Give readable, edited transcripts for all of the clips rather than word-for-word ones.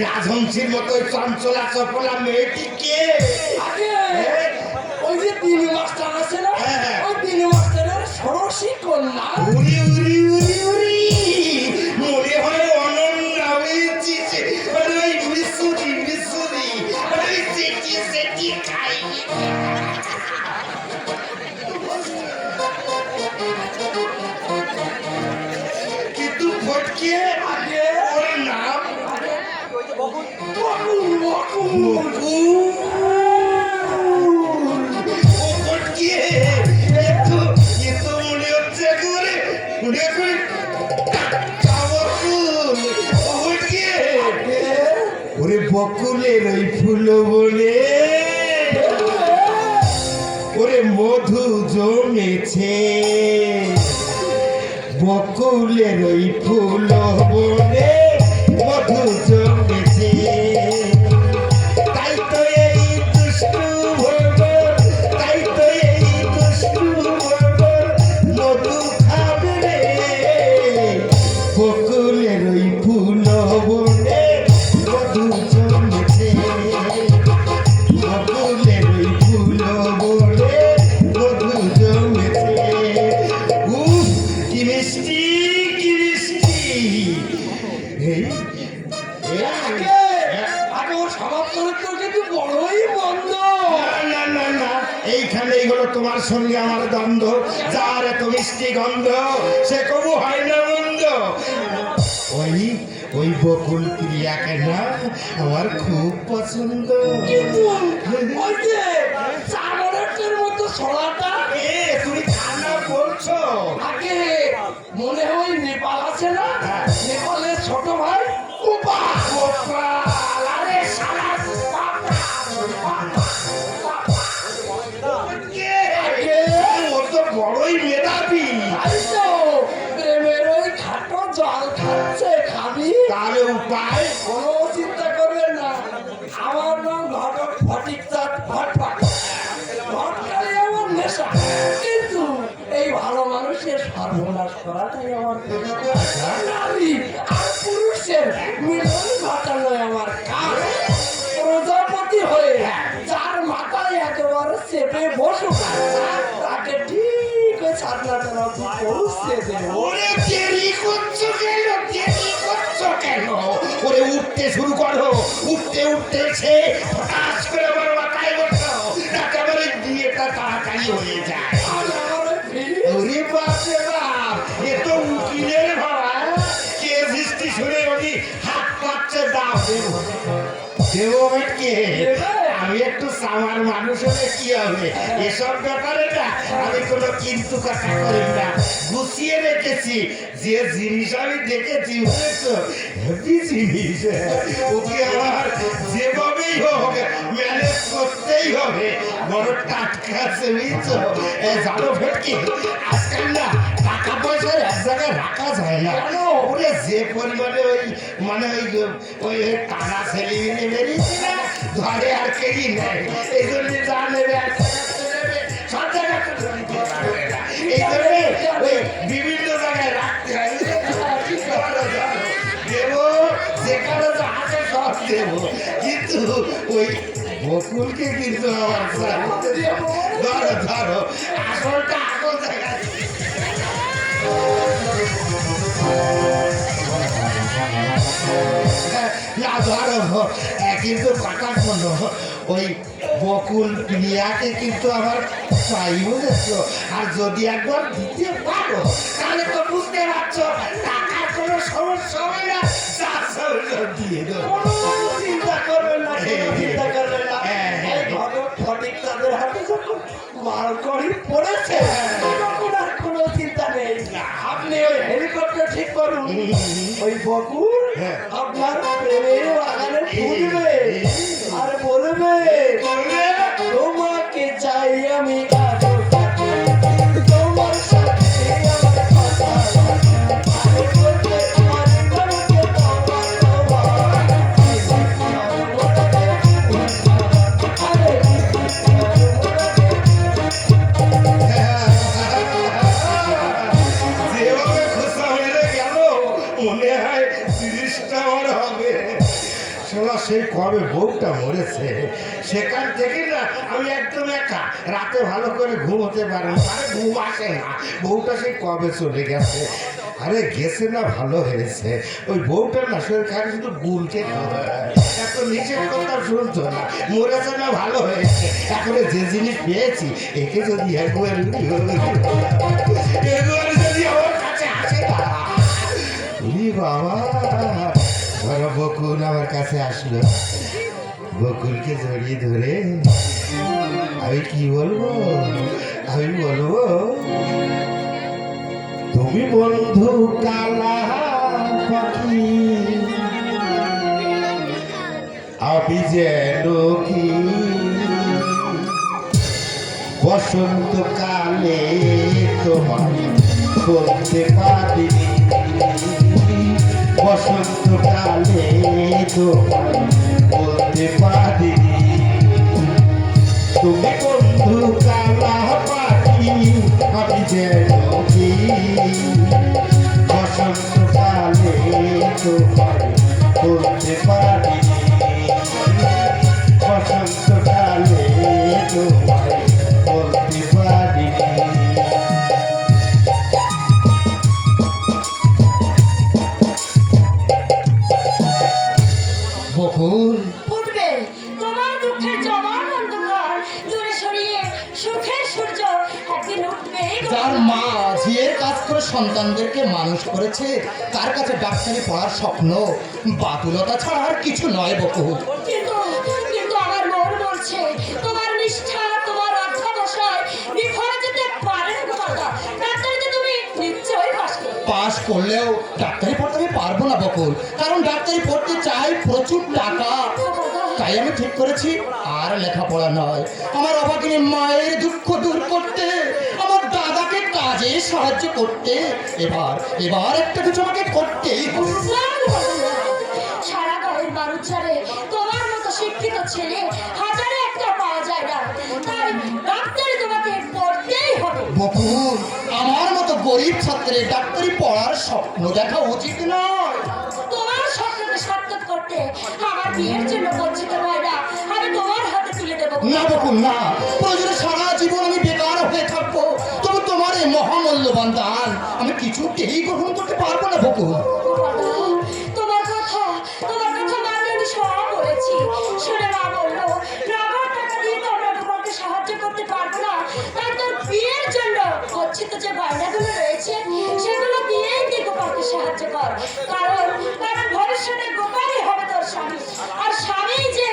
রাজহংসীর মতো চঞ্চলা চপলা মেয়েটি কে? ওই যে দিনু মাস্টার আছে না, ওই দিনু মাস্টারের ষোড়শী কন্যা। উরি উরি উরি উরি মনে হয় অনন্যা হয়েছি। ওই মিশুরি মিশুরি ওই সেটি সেটি খাই। কিন্তু ফটকে ওর নাম বকুলের ওই ফুল বলে ওরে মধু জমেছে। বকুলের ওই ফুল বলে মধু জমেছে। তাই তো এই দুষ্টু ভব, তাই তো এই দুষ্টু ভব মধু খাবে রে। বকুলের ওই ফুল বলে মধু জমেছে। বকুলের ওই ফুল বলে মধু জমেছে। উফ কি মিষ্টি কি মিষ্টি। এইখানে এইগুলো তোমার সঙ্গে আমার দ্বন্দ্ব। যার এত মিষ্টি গন্ধ সে কবু হয় না মন্দ। ওই ওই বকুল প্রিয়াকে না আমার খুব পছন্দ। মতো ছড়াটা তুমি খানা বলছো? আগে মনে হয় নেপাল আছে না, নেপালের ছোট ভাই গোপাল। আরে শালা ও তো বড়ই মেধাবী। প্রেমের ওই খাটো জল খাচ্ছে, খাবি? তাহলে উপায় কোনো চিন্তা করবেন না, আমার নাম ঘটক ফটিক চাঁদ ভটফট। ভটকালে আমার নেশা, কিন্তু এই ভালো মানুষের সর্বনাশ করাটাই আমার নারী আর পুরুষের মিলন ঘটানোই আমার কাজ। প্রজাপতি হয়ে যার মাথায় একেবারে চেপে বসুক, তাকে ঠিক ওই ছাদনাটা পৌঁছে দেবো। ওরে দেরি করছো কেন? দেরি করছো কেন? ওরে উঠতে শুরু করো। উঠতে উঠতে সে হঠাৎ করে আমার মাথায় বসো, একেবারে বিয়েটা তাড়াতাড়ি হয়ে যায়। ওরে বাপরে বাপ, এ তো উকিলের বাবা। কে দৃষ্টি শুনে ওই হাত পাচ্ছে দাও দেবো দেবো কে? আমি একটু সামার মানুষ হলে কি হবে, এসব ব্যাপারে না আমি কোনো কিন্তু কথা করি না। গুছিয়ে রেখেছি যে জিনিস আমি দেখেছি, বুঝেছো? হেভি জিনিস। ওকে আমার যেভাবেই হোক ম্যানেজ করতেই হবে। বড় টাটকা আছে, বুঝছো? জানো ফেটকি, আজকাল না টাকা পয়সার এক জায়গায় রাখা যায় না। ওরে যে পরিমাণে ওই মানে ওই টানা ছেলে বেরিয়েছি না, ধরে আর কেজি নেই। এই জন্য যা নেবে এক জায়গাতে নেবে, সব জায়গাতে ধরতে পারবে না। এই জন্য ওই বিভিন্ন জায়গায় রাখতে হয়। দেবো যেখানে যা আছে সব দেবো, কিন্তু ওই বকুলকে কিন্তু আমার ধরো ধরো আসলটা আসল জায়গায়। না ধরো কিন্তু কথা শোনো, ওই বকুল প্রিয়াকে কিন্তু আমার চাই, বুঝেছো? আর যদি একবার দিতে পারো তাহলে তো বুঝতে পারছো টাকার কোনো সমস্যা হবে না, যা সমস্যা দিয়ে দেবো। কোনো চিন্তা করবেন না, কোনো চিন্তা করবেন না। এই ঘটক ফটিক তাদের হাতে যখন মালকড়ি পড়েছে, তখন আর কোনো চিন্তা নেই। আপনি ওই হেলিকপ্টার ঠিক করুন, ওই বকুল আপনার প্রেমের বাগানে ফুটবে আর বলবে, তোমাকে চাই আমি আজও কাছে, তোমার সাথে আমার কথা আরে বলবে আমার মনকে তোমার তোমার যেভাবে খোসা মেরে গেল মনে হয় 30টা আমার হবে। শোনা, সেই কবে বউটা মরেছে সেখান থেকে না আমি একদম একা, রাতে ভালো করে ঘুমোতে পারি না, আরে ঘুম আসে না। বউটা সেই কবে চলে গেছে। আরে গেছে না ভালো হয়েছে, ওই বউটার না শরীর খারাপ, শুধু গুলকে এত নিচের কথা শুনতো না, মরেছে না ভালো হয়েছে। এখন যে জিনিস পেয়েছি একে যদি একবার যদি আমার কাছে আসে না, উনি বাবা ধরো বকুল আমার কাছে আসলো, বকুলকে জড়িয়ে ধরে আমি কি বলবো, আমি বলবো, তুমি বন্ধু কালা পাখি, আমি যেন কি বসন্তকালে তোমার বলতে পারিনি, বসন্তকালে তোমার বলতে পারিনি, তুমি বন্ধু কালা পাখি, আমি যেন কি বসন্তকালে তোমার বলতে পারিনি, বসন্তকালে তোমার বলতে পারিনি। বকুল উঠবে তোমার দুঃখের জমান অন্ধকার দূরে সরিয়ে সুখের সূর্য একদিন উঠবে যার মা ঝিয়ের কাজ করে সন্তানদেরকে মানুষ করেছে, তার কাছে ডাক্তারি পড়ার স্বপ্ন বাতুলতা ছাড়া আর কিছু নয় বকুল। কিন্তু কিন্তু আমার মন বলছে তোমার নিষ্ঠা, তোমার অধ্যবসায় বিফলে যেতে পারে না কথা। ডাক্তারিতে তুমি নিশ্চয়ই পাস করবে। পাশ করলেও ডাক্তারি পড়তে আমি পারবো না বকুল, কারণ ডাক্তারি পড়তে চাই প্রচুর টাকা। তাই আমি ঠিক করেছি আর লেখাপড়া নয়, আমার অভাগিনী মায়ের দুঃখ দূর করতে, আমার দাদাকে কাজে সাহায্য করতে, এবার এবার একটা কিছু আমাকে করতেই হবে। সারা গায়ের মানুষ ছাড়ে তোমার মতো শিক্ষিত ছেলে হাজারে একটা পাওয়া যায় না, তাই ডাক্তারি তোমাকে পড়তেই হবে। বকুল, আমার মতো গরিব ছাত্রের ডাক্তারি পড়ার স্বপ্ন দেখা উচিত নয়। তোমার স্বপ্নকে সার্থক করতে আমার বিয়ের জন্য বঞ্চিত হয় না, আমি তোমার হাতে তুলে দেবো। না বকুল না, প্রয়োজনে সারা জীবন আমি বেকার হয়ে থাকবো, তবু তোমার এই মহামূল্যবান দান আমি কিছুতেই গ্রহণ করতে পারবো না বকুল। তোমার কথা মানে আমি সব বলেছি। শুনে মা বললো নগদ টাকা দিয়ে তো আমরা তোমাকে সাহায্য করতে পারবো না, তাই তোর বিয়ের জন্য গচ্ছিত যে বায়নাগুলো রয়েছে সেগুলো দিয়েই তুই গোপালকে সাহায্য কর, কারণ ভবিষ্যতে গোপালই হবে তোর স্বামী, আর স্বামী যে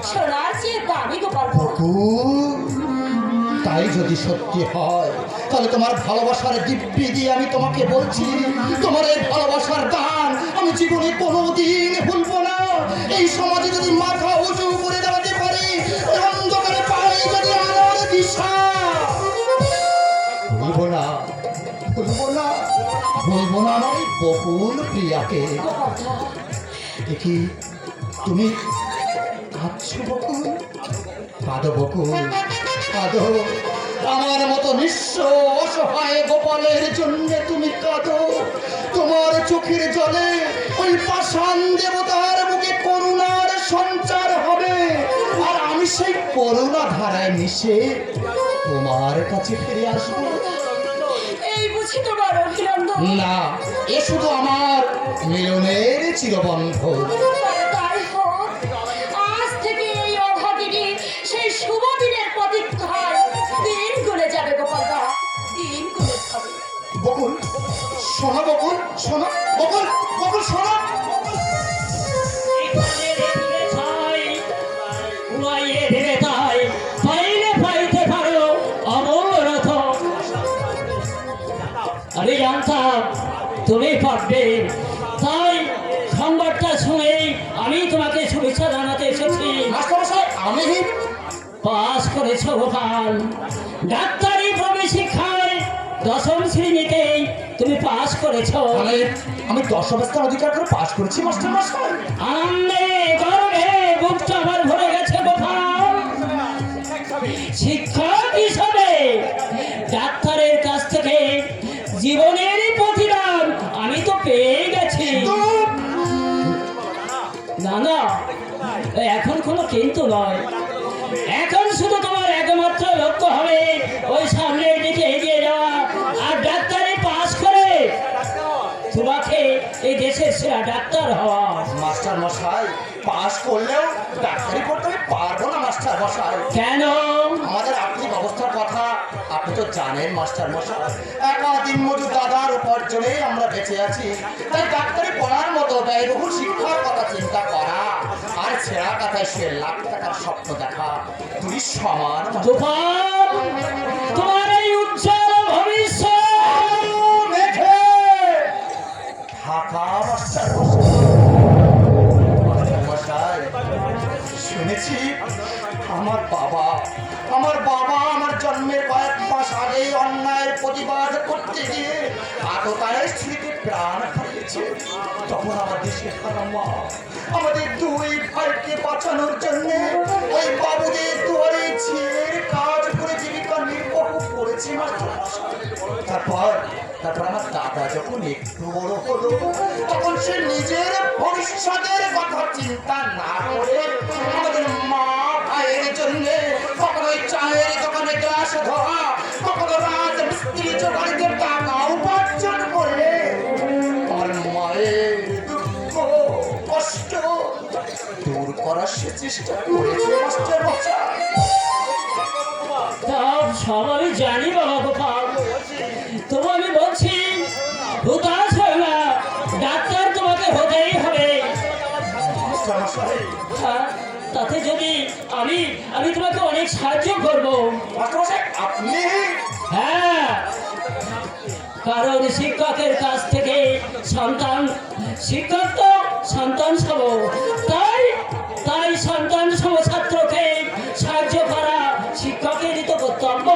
সোনার চেয়ে দামি গোপাল। বকুল, তাই যদি সত্যি হয় তাহলে তোমার ভালোবাসার দিব্যি দিয়ে আমি তোমাকে বলছি, তোমার এই ভালোবাসার দান আমি জীবনে কোনোদিন ভুলবো না। এই সমাজে যদি মাথা উঁচু করে দাঁড়াতে পারি, অন্ধকারে পাই যদি আলোর দিশা, ভুলবো না, ভুলবো না, ভুলবো না আমার এই বকুল প্রিয়াকে। দেখি তুমি কাঁদছো বকুল, কাঁদো বকুল কাঁদো, আমার মতো নিঃস্ব অসহায় গোপালের জন্য তুমি কাঁদো। তোমার চোখের জলে ওই পাষাণ দেবতার মুখে করুণার সঞ্চার হবে, আর আমি সেই করুণা ধারায় মিশে তোমার কাছে ফিরে আসবো। এই বুঝি তোমার অভিনন্দন? না, এ শুধু আমার মিলনের চিরবন্ধন। তাই হোক, আজ থেকে এই অভাগিনী সেই শুভ দিনের প্রতীক্ষায় দিন গুলে যাবে গোপালদা, দিন গুলে যাবে। বকুল, শোনো বকুল, শোনো বকুল, বকুল শোনো। আমি জানতাম তুমি পারবে, তাই সংবাদটা শুনেই আমি তোমাকে শুভেচ্ছা জানাতে এসেছি। মাস্টারমশাই, আমি পাস করেছ গোপাল, ডাক্তারি প্রবেশিক্ষায় 10ম শ্রেণীতেই তুমি পাস করেছ। আমি 10ম স্থান অধিকার করে পাশ করেছি মাস্টারমশাই। আনন্দে গর্বে বুকটা আমার ভরে গেছে গোপাল। শিক্ষক হিসাবে ডাক্তারের কাছ থেকে জীবনের প্রতিদান আমি তো পেয়ে গেছি। না না, এখন কোনো কিন্তু নয়, এখন শুধু তোমার একমাত্র লক্ষ্য হবে ওই সামনের দিকে এগিয়ে যাওয়া আর ডাক্তারি পাস করে তোমাকে এই দেশের সেরা ডাক্তার হওয়া। মাস্টারমশাই, পাশ করলেও ডাক্তারি পড়তে আমি পারবো না মাস্টারমশাই। কেন? আমাদের আর্থিক অবস্থার কথা আপনি তো জানেন মাস্টারমশাই। একা দিনমজুর দাদার উপার্জনে আমরা বেঁচে আছি, তাই ডাক্তারি পড়ার মতো ব্যয়বহুল শিক্ষার কথা চিন্তা করা আর ছেঁড়া কথায় 1.5 লাখ টাকার স্বপ্ন দেখা দুই সমান। গোপাল, তোমার এই উজ্জ্বল ভবিষ্যৎ দেখে ঢাকা মাস্টারমশাই, শুনেছি আমার বাবা আমার জন্মের কয়েক মাস আগে অন্যায়ের প্রতিবাদ করতে গিয়ে আততায়ের স্ত্রীকে প্রাণ হারিয়েছে। তখন আমার দেশের মা আমাদের 2 ভাইকে বাঁচানোর জন্য ওই বাবুদের দুয়ারে ঝিয়ের কাজ করে জীবিকা নির্বাহ করেছে মাস্টারমশাই। তারপর আমার দাদা যখন একটু বড় হলো, তখন সে নিজের ভবিষ্যতের কথা চিন্তা না করে আমাদের মা ভাইয়ের জন্য কখনো ওই চায়ের দোকানে গ্লাস ধোয়া, কখনো রাজমিস্ত্রি জোগাড়িতে টাকা উপার্জন করে আমার মায়ের দুঃখ কষ্ট দূর করার সে চেষ্টা করেছে মাস্টারমশাই। তাও সব আমি জানি বাবা গোপাল, তবু আমি বলছি হুতাশ হয় না, ডাক্তার তোমাকে হতেই হবে। মাস্টারমশাই, হ্যাঁ, তাতে যদি আমি তোমাকে অনেক সাহায্য করবো। মাস্টারমশাই, আপনি? হ্যাঁ, কারণ শিক্ষকের কাছ থেকে শিক্ষক তো সন্তান সম, তাই সন্তান সম ছাত্রকে সাহায্য করা শিক্ষকেরই তো কর্তব্য।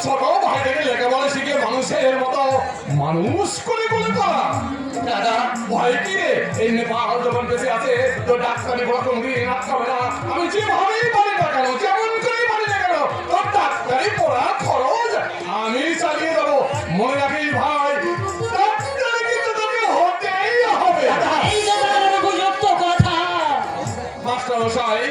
ছোট ভাইটাকে লেখাপড়া শিখে মানুষের মতো মানুষ করে বলে করা। দাদা, ভয় কি রে? এই নেপাল যখন বেঁচে আছে তো ডাক্তারি পড়া কোনদিন আটকাবে না। আমি যেভাবেই পারি না কেন, যেমন করেই পারি না কেন, তোর ডাক্তারি পড়া খরচ আমি চালিয়ে দেবো। মনে রাখিস ভাই, ডাক্তারি কিন্তু তোকে হতেই হবে। এই যে তার উপযুক্ত কথা। মাস্টারমশাই,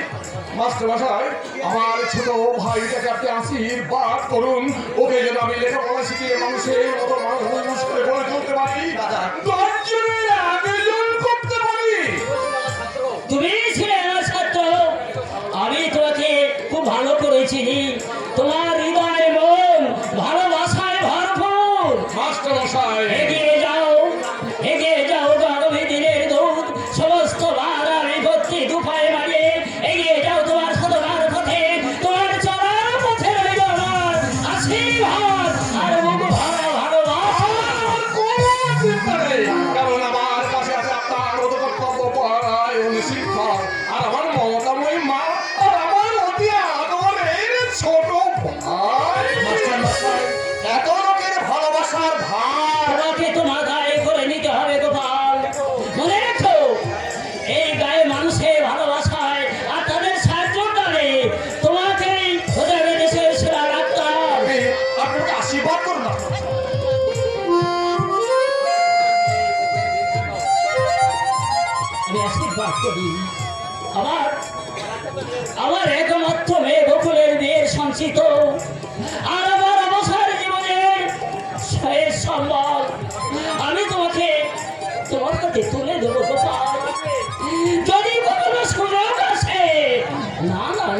আমার ছোট ভাইটাকে আপনি আশীর্বাদ করুন। ওকে যেন আমি লেখাপড়া শিখিয়ে মানুষের মতো মানুষ করে গড়ে তুলতে পারি, দাদা। 10 জনের 1 জন করতে পারি। তুমি ছিলে আমার ছাত্র, আমি তোমাকে খুব ভালো করে চিনি। তোমার হৃদয় মন ভালোবাসায় ভরপুর। মাস্টারমশাই, এগিয়ে যাও গরমে দিনের দুধ সমস্ত বার আমি ভর্তি দুপায়ে বাড়িয়ে এগিয়ে যাও তোমার সদবার পথে। তোমার চলার পথে রইল আমার আশীর্বাদ আর মুখ ভরা ভালোবাসা। কোনো চিন্তা নেই, কারণ আমার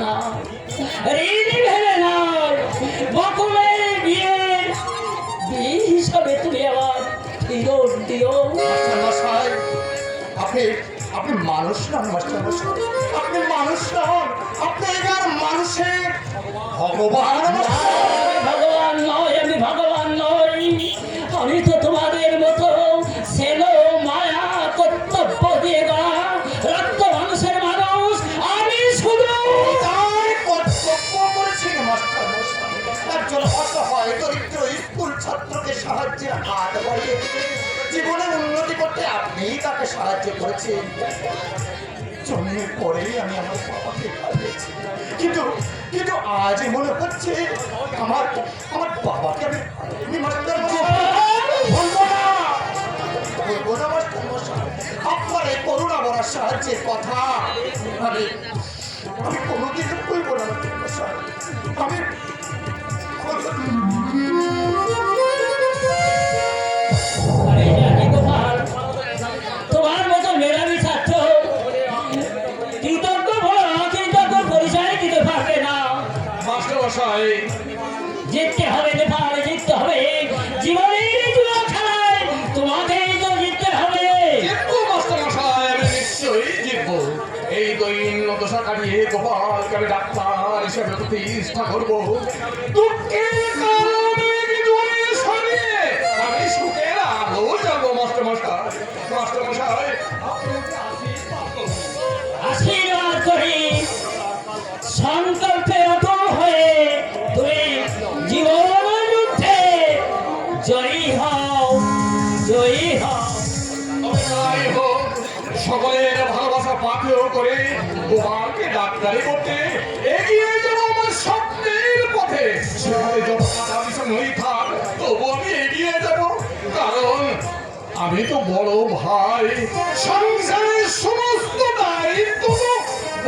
না, ঋণী ভেবে নয়, বকুলের বিয়ে হিসাবে তুমি আবার ফেরত দিও। মাস্টারমশাই, আপনি আপনি মানুষ নন মাস্টারমশাই, আপনি মানুষ নন, আপনি এবার মানুষের ভগবান। আমি ভগবান নয়, আমি ভগবান নই, আমি তো তোমাদের মতো সেলো মায়া কর্তব্য দিয়ে গড়া রক্ত মানুষের মানুষ। আমি শুধু তাই কর্তব্য করেছেন মাস্টারমশাই, একজন অসহায় দরিদ্র স্কুল ছাত্রকে সাহায্যের হাত বাড়িয়ে দিয়ে জীবনের উন্নতি করতে আপনি তাকে সাহায্য করেছেন। জন্মের পরেই আমি আমার বাবাকে হারিয়েছি, কিন্তু কিন্তু আজ মনে হচ্ছে আমার আমার বাবাকে আমি মাস্টারমশাই বলবো না, বলবো না মাস্টারমশাই। আপনার এই করুণা ভরা সাহায্যের কথা আমি আমি কোনোদিন বলবো না মাস্টারমশাই। আমি আরে জানি গোপাল, তোমার মতো মেধাবী ছাত্র কৃতজ্ঞ বলো অকৃতজ্ঞ পরিচয় দিতে পারবে না। মাস্টারমশাই, জিততে হবে গোপাল, জিততে হবে। জীবনের জুয়া খেলায় তোমাকেই তো জিততে হবে। জিতবো মাস্টারমশাই, আমি নিশ্চয়ই জিতবো। এই দৈন্যদশা কাটিয়ে গোপালকে আমি ডাক্তার হিসেবে প্রতিষ্ঠা করবো। দুঃখের কারণে জমি সরিয়ে আমি সুখের আলো যাবো মাস্টারমশাই। মাস্টারমশাই, আপনি ওকে আশীর্বাদ করুন। আশীর্বাদ করি, সংকল্পে অটল হয়ে তুমি জীবন যুদ্ধে জয়ী হও, জয়ী হও। তবে তাই হোক, সকলের ভালোবাসা পাথেয় করে গোপালকে ডাক্তারি করতে এগিয়ে যাবো আমার স্বপ্নের পথে। সেখানে যত টাকা পয়সা নই থাক, তবু আমি এগিয়ে যাব, কারণ আমি তো বড় ভাই। সংসারের সমস্ত দায়িত্ব তো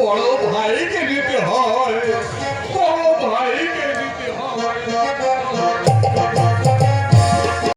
বড় ভাইকে নিতে হয়।